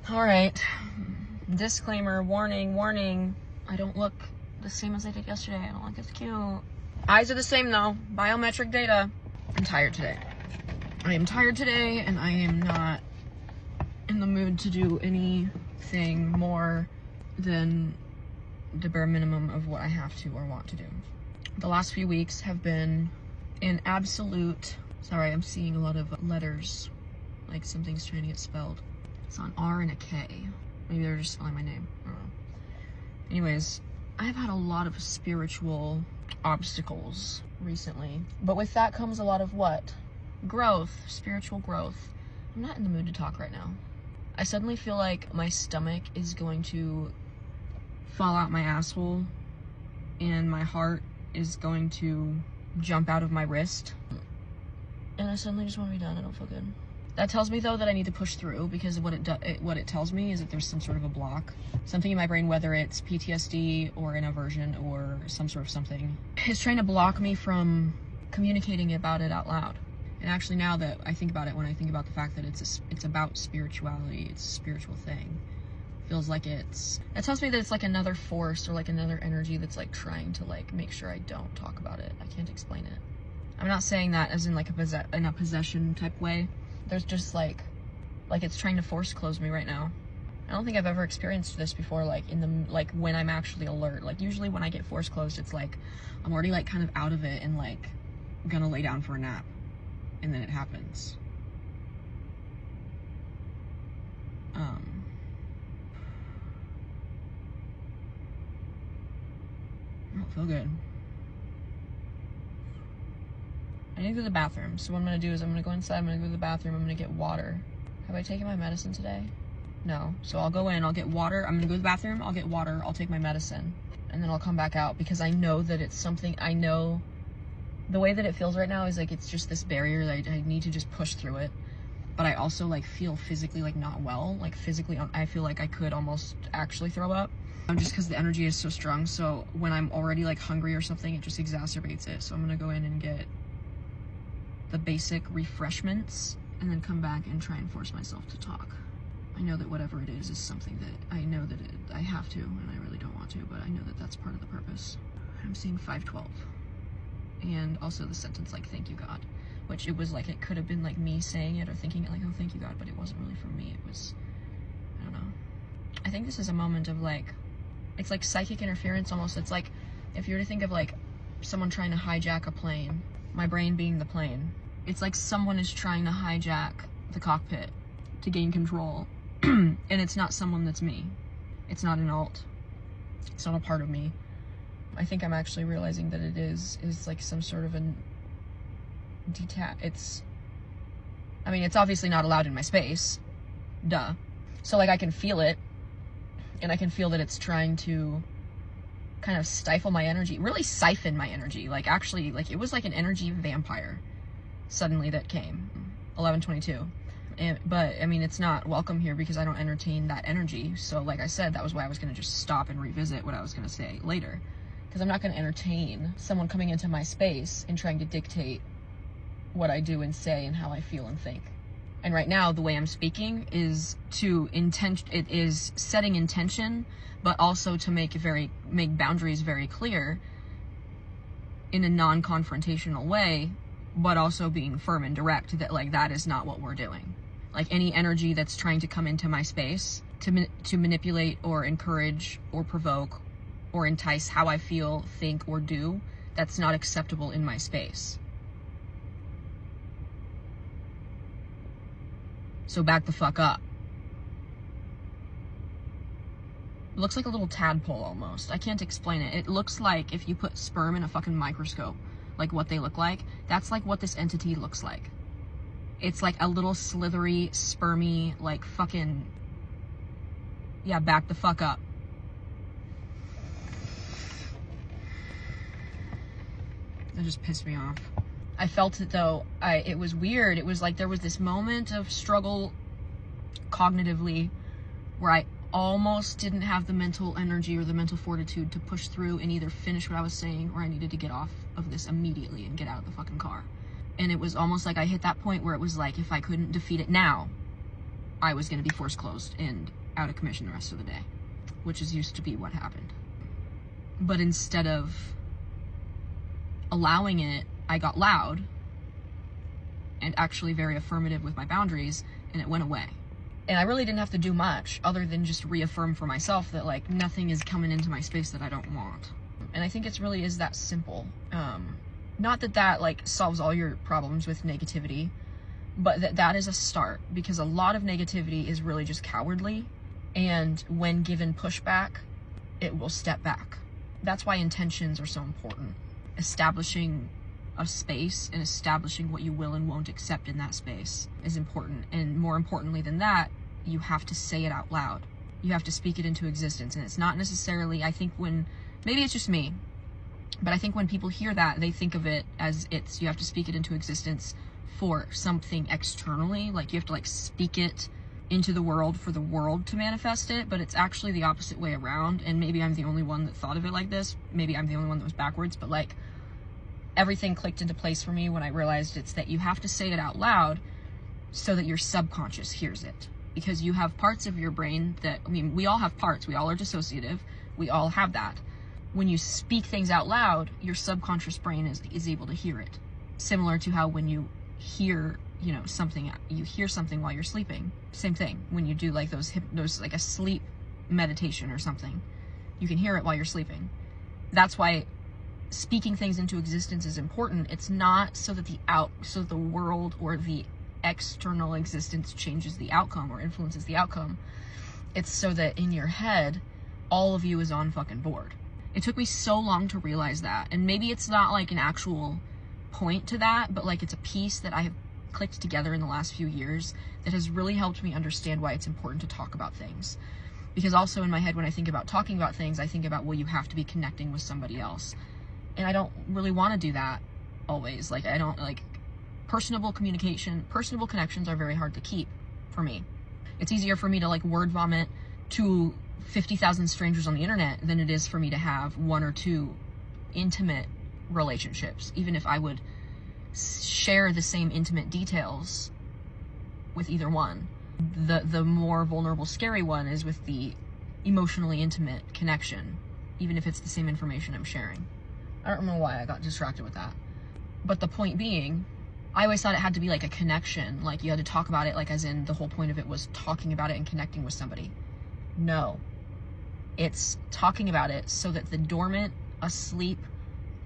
All right. Disclaimer, warning. I don't look the same as I did yesterday. I don't look as cute. Eyes are the same though. Biometric data. I'm tired today. I am tired today, and I am not in the mood to do anything more than the bare minimum of what I have to or want to do. The last few weeks have been an absolute... Sorry, I'm seeing a lot of letters, like something's trying to get spelled. It's on R and a K. Maybe they're just spelling my name. I don't know. Anyways, I've had a lot of spiritual obstacles recently. But with that comes a lot of what? Growth. Spiritual growth. I'm not in the mood to talk right now. I suddenly feel like my stomach is going to fall out my asshole and my heart is going to jump out of my wrist. And I suddenly just want to be done. I don't feel good. That tells me though that I need to push through, because what it tells me is that there's some sort of a block, something in my brain, whether it's PTSD or an aversion or some sort of something, is trying to block me from communicating about it out loud. And actually, now that I think about it, when I think about the fact that it's about spirituality, it's a spiritual thing, feels like that tells me that it's like another force or like another energy that's like trying to like make sure I don't talk about it. I can't explain it. I'm not saying that as in like in a possession type way. There's just like it's trying to force close me right now. I don't think I've ever experienced this before, like when I'm actually alert. Like usually when I get force closed, it's like I'm already like kind of out of it and like gonna lay down for a nap, and then it happens. I don't feel good. I need to go to the bathroom. So what I'm gonna do is I'm gonna go inside, I'm gonna go to the bathroom, I'm gonna get water. Have I taken my medicine today? No. So I'll go in, I'll get water, I'm gonna go to the bathroom, I'll get water, I'll take my medicine, and then I'll come back out, because I know that it's something, I know the way that it feels right now is like it's just this barrier that I need to just push through it. But I also like feel physically like not well, like physically I feel like I could almost actually throw up. Just because the energy is so strong, so when I'm already like hungry or something, it just exacerbates it. So I'm gonna go in and get the basic refreshments and then come back and try and force myself to talk. I know that whatever it is something that I know that I have to, and I really don't want to, but I know that that's part of the purpose. I'm seeing 512. And also the sentence like, thank you God, which it was like, it could have been like me saying it or thinking it like, oh, thank you God, but it wasn't really for me. It was, I don't know. I think this is a moment of like, it's like psychic interference almost. It's like, if you were to think of like someone trying to hijack a plane, my brain being the plane, it's like someone is trying to hijack the cockpit to gain control. And it's not someone that's me. It's not an alt. It's not a part of me. I think I'm actually realizing that it is like some sort of an it's obviously not allowed in my space. Duh. So like I can feel it, and I can feel that it's trying to kind of stifle my energy, really siphon my energy. Like actually, like it was like an energy vampire suddenly that came, 11/22. But I mean, it's not welcome here because I don't entertain that energy. So like I said, that was why I was going to just stop and revisit what I was going to say later, because I'm not going to entertain someone coming into my space and trying to dictate what I do and say and how I feel and think. And right now, the way I'm speaking is it is setting intention, but also to make boundaries very clear in a non-confrontational way, but also being firm and direct that like that is not what we're doing. Like any energy that's trying to come into my space to manipulate or encourage or provoke or entice how I feel, think, or do, that's not acceptable in my space. So back the fuck up. It looks like a little tadpole almost. I can't explain it. It looks like if you put sperm in a fucking microscope, like what they look like, that's like what this entity looks like. It's like a little slithery, spermy, like fucking, yeah, back the fuck up. That just pissed me off. I felt it though, it was weird. It was like there was this moment of struggle cognitively where I almost didn't have the mental energy or the mental fortitude to push through and either finish what I was saying, or I needed to get off of this immediately and get out of the fucking car. And it was almost like I hit that point where it was like, if I couldn't defeat it now, I was going to be forced closed and out of commission the rest of the day, which is used to be what happened. But instead of allowing it, I got loud and actually very affirmative with my boundaries, and it went away. And I really didn't have to do much other than just reaffirm for myself that like nothing is coming into my space that I don't want. And I think it really is that simple. Not that that like solves all your problems with negativity, but that is a start, because a lot of negativity is really just cowardly, and when given pushback, it will step back. That's why intentions are so important. Establishing a space and establishing what you will and won't accept in that space is important. And more importantly than that, you have to say it out loud. You have to speak it into existence. And it's not necessarily, I think maybe it's just me, but I think when people hear that, they think of it as you have to speak it into existence for something externally. Like you have to like speak it into the world for the world to manifest it, but it's actually the opposite way around. And maybe I'm the only one that thought of it like this. Maybe I'm the only one that was backwards, but like everything clicked into place for me when I realized it's that you have to say it out loud so that your subconscious hears it. Because you have parts of your brain that, I mean, we all have parts. We all are dissociative. We all have that. When you speak things out loud, your subconscious brain is able to hear it. Similar to how when you hear, something, you hear something while you're sleeping. Same thing. When you do like those like a sleep meditation or something, you can hear it while you're sleeping. That's why speaking things into existence is important. It's not so that the world or the external existence changes the outcome or influences the outcome. It's so that in your head, all of you is on fucking board. It took me so long to realize that. And maybe it's not like an actual point to that, but like it's a piece that I have clicked together in the last few years that has really helped me understand why it's important to talk about things. Because also in my head, when I think about talking about things, I think about, well, you have to be connecting with somebody else. And I don't really want to do that always. Like, I don't like personable connections are very hard to keep for me. It's easier for me to like word vomit to 50,000 strangers on the internet than it is for me to have one or two intimate relationships, even if I would share the same intimate details with either one. The more vulnerable, scary one is with the emotionally intimate connection, even if it's the same information I'm sharing. I don't remember why I got distracted with that. But the point being, I always thought it had to be like a connection, like you had to talk about it, like as in the whole point of it was talking about it and connecting with somebody. No. It's talking about it so that the dormant, asleep,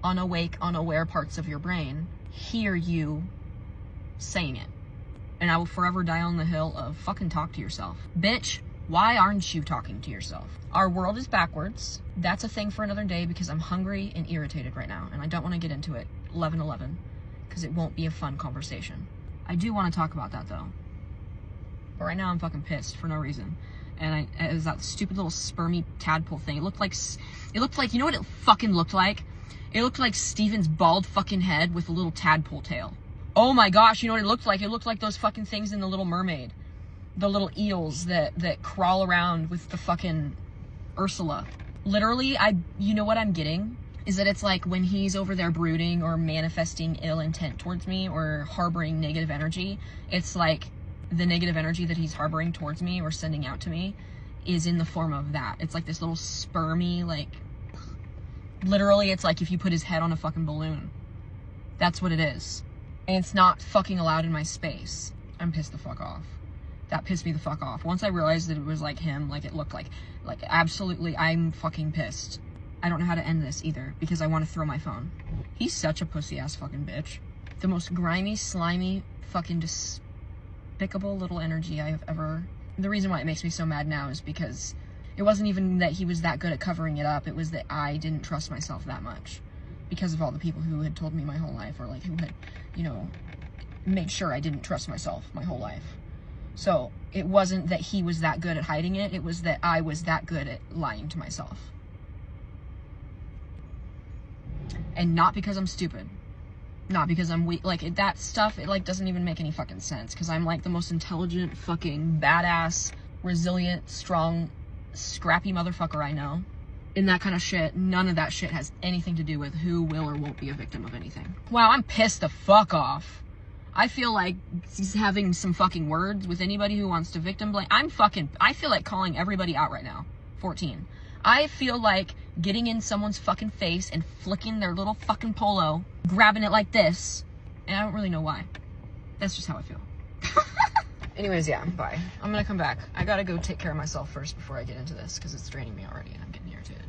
unawake, unaware parts of your brain hear you saying it. And I will forever die on the hill of fucking talk to yourself. Bitch, why aren't you talking to yourself? Our world is backwards. That's a thing for another day because I'm hungry and irritated right now. And I don't want to get into it 11:11 because it won't be a fun conversation. I do want to talk about that though. But right now I'm fucking pissed for no reason. And it was that stupid little spermy tadpole thing. It looked like, you know what it fucking looked like? It looked like Steven's bald fucking head with a little tadpole tail. Oh my gosh, you know what it looked like? It looked like those fucking things in The Little Mermaid. The little eels that crawl around with the fucking Ursula. Literally, you know what I'm getting? Is that it's like when he's over there brooding or manifesting ill intent towards me or harboring negative energy, it's like the negative energy that he's harboring towards me or sending out to me is in the form of that. It's like this little spermy, like, literally it's like if you put his head on a fucking balloon. That's what it is. And it's not fucking allowed in my space. I'm pissed the fuck off. That pissed me the fuck off. Once I realized that it was like him, like it looked like absolutely, I'm fucking pissed. I don't know how to end this either because I want to throw my phone. He's such a pussy ass fucking bitch. The most grimy, slimy, fucking despicable little energy I have ever. The reason why it makes me so mad now is because it wasn't even that he was that good at covering it up. It was that I didn't trust myself that much because of all the people who had told me my whole life or like who had, made sure I didn't trust myself my whole life. So it wasn't that he was that good at hiding it. It was that I was that good at lying to myself. And not because I'm stupid. Not because I'm weak. Like, that stuff, it, like, doesn't even make any fucking sense. Because I'm, like, the most intelligent, fucking, badass, resilient, strong, scrappy motherfucker I know. And that kind of shit, none of that shit has anything to do with who will or won't be a victim of anything. Wow, I'm pissed the fuck off. I feel like having some fucking words with anybody who wants to victim blame. I feel like calling everybody out right now. 14. I feel like getting in someone's fucking face and flicking their little fucking polo, grabbing it like this, and I don't really know why. That's just how I feel. Anyways, yeah, bye. I'm gonna come back. I gotta go take care of myself first before I get into this, because it's draining me already and I'm getting irritated.